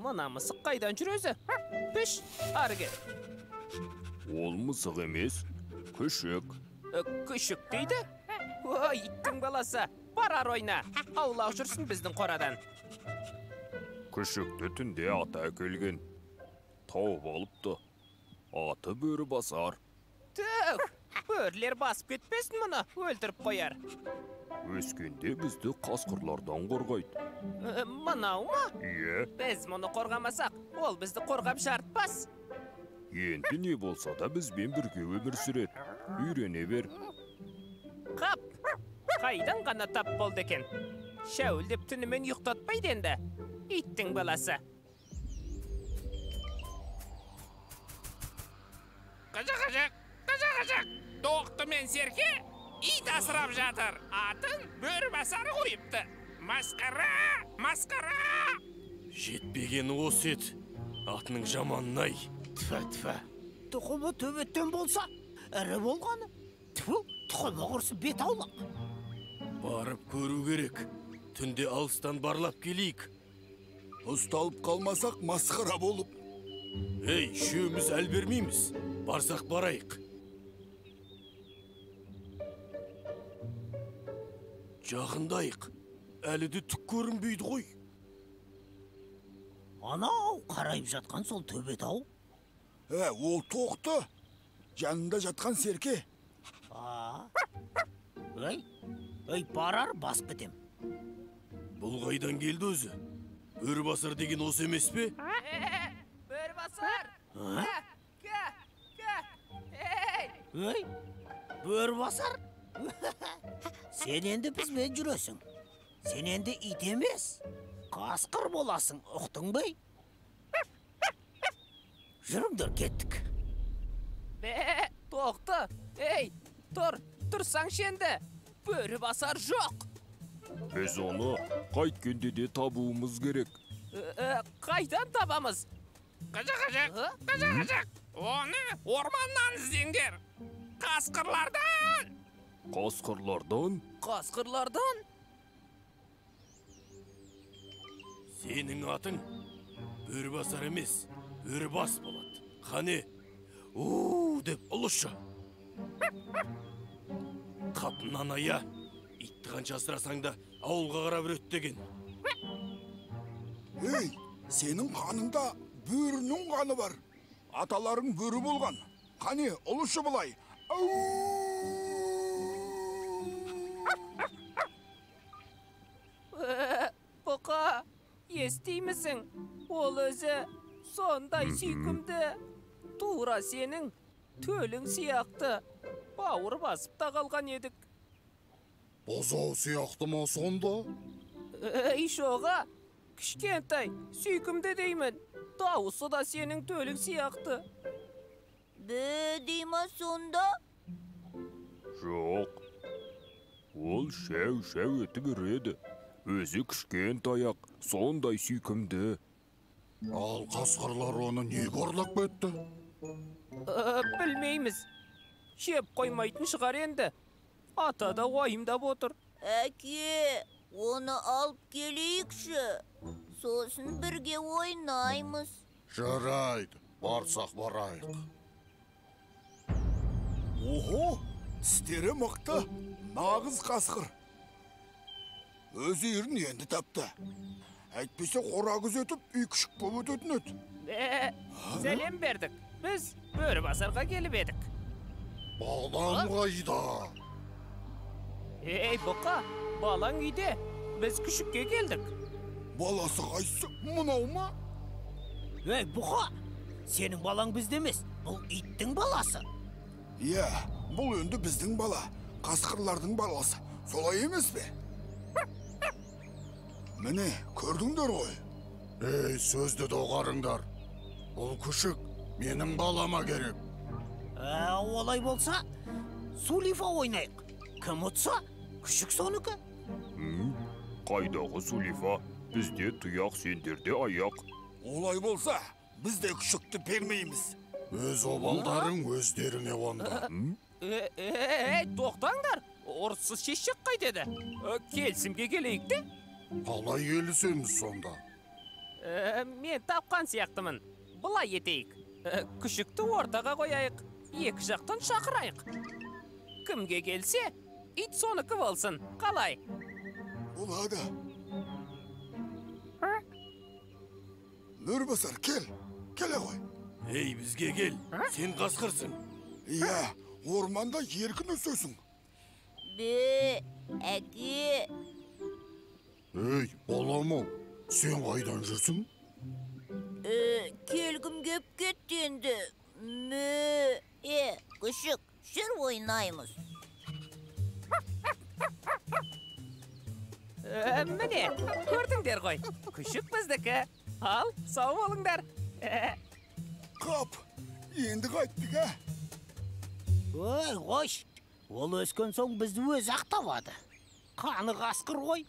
Мына мысық қайдан жүр өзі? Піш, ары кел. Ол мысық емес, күшік. Күшік дейді? Ой, иттің баласы. Барар ойна. Аулақ жүрсін біздің қорадан. Күшікті түнде ата әкелген. Тауып алыпты. Аты бөрі басар. Түк, бөрлер басып кетпесін мұны, өлтіріп қояр. Өскенде бізді қасқырлардан қорғайды. Мынау ма? Иә. Біз мұны қорғамасақ, ол бізді қорғап жарытпас. Енді не болса да бізбен бірге өмір сүреді. Үйрене бер. Қап, қайдан ғана тап болды екен? Шәуілдеп түнімен ұйықтатпайды енді. Иттің баласы. Қажақ, тоқты мен серке ит асырап жатыр. Атын бөрі басары қойыпты. Масқара! Жетпегені осы еді. Атының жаманын-ай. Тфа. Тұқымы төбеттен болса, ірі болғаны. Тұқымы құрсы бет аулақ. Барып көру керек. Түнде алыстан барлап келейік. Ұсталып қалмасақ масқара болып. Ей, шөміз әл бермейміз. Барсақ барайық. Жақындайық. Әлі де түк көрінбейді ғой. Анау қарайып жатқан сол төбет ау. Ол тоқты. Жанында жатқан серке. Ей, барар басып кетем. Бұл қайдан келді өзі? Бөрі басар деген осы емес пе? Бөрі басар! Ей, бөрі басар? Сен енді бізбен жүресің. Сен енді ит емес, қасқыр боласың, ұқтың бай? Жүріңдер, кеттік. Тоқты! Ей, тұрсаңшы енді. Бөрі басар жоқ. Біз оны қайткенде де табуымыз керек. Қайдан табамыз? Қажақ. Оны орманнан іздеңдер. Қасқырлардан! Қасқырлардан? Сенің атың бөрі басар емес, бөрі бас болады. Қане, деп ұлышы. Қапынан ая, итті қанша асырасаң да ауылға қарап өттеген. Ей, сенің қаныңда бөрінің қаны бар. Аталарың бөрі болған. Қане, ұлышы бұлай. Бұқа, естеймісің? Ол өзі сондай сүйкімді. Тура сенің төлің сияқты. Бауыр басып та қалған едік. Бозау сияқты ма сонда? Ей шоға, кішкентай, сүйкімді деймін. Дауысы да сенің төлің сияқты. Дейма сонда? Жоқ. Ол шәу етіп үреді. Өзі кішкентай ақ, сондай сүйкімді. Ал қасқырлар оны не қорлап кетті? Білмейміз. Шеп қоймайтын шығар енді. Ата да уайымдап отыр. Әке, оны алып келейікші. Сосын бірге ойнаймыз. Жарайды, барсақ барайық. Охо, тістері мықты, нағыз қасқыр. Өз үйірін енді тапты. Әйтпесе қора күзетіп, үй күшік болып өтетін еді. Сәлем бердік. Біз бөрі басарға келіп едік. Балам қайда? Ей, бұқа, балаң үйде. Біз күшікке келдік. Баласы қайсы, мұнау ма? Ей, бұқа, сенің балаң бізде емес, бұл иттің баласы. Иә, бұл енді біздің бала, қасқырлардың баласы. Солай емес бе? Міне, көрдіңдер ғой. Ей, сөзді доғарыңдар. Бұл күшік менің балама керек. Олай болса, Сулифа ойнайық. Кім ұтса, күшік соныкі. Қайдағы Сулифа? Бізде тұяқ, сендерде аяқ. Олай болса, біз де күшікті бермейміз. Өз обалдарың өздеріңе онда. Тоқтаңдар, орыссыз шешек қайтеді. Келісімге келейік те? Қалай келісеміз сонда? Мен тапқан сияқтымын. Бұлай етейік. Күшікті ортаға қояйық. Екі жақтан шақырайық. Кімге келсе, ит соныкі болсын. Қалай? Болады. Мөрбасар, келе ғой. Ей, бізге кел. Сен қасқырсың. Иә, орманда еркін өсесің. Әке, Ей, балам-ау, сен қайдан жүрсің? келгім кеп кетті енді. Күшік, жүр ойнаймыз. Міне, көрдіңдер ғой. Күшік біздікі. Ал, сау болыңдар. Қап, енді қайттық, ә? Ой, қош. Ол өскен соң бізді өз ақтабады. Қаны қасқыр ғой.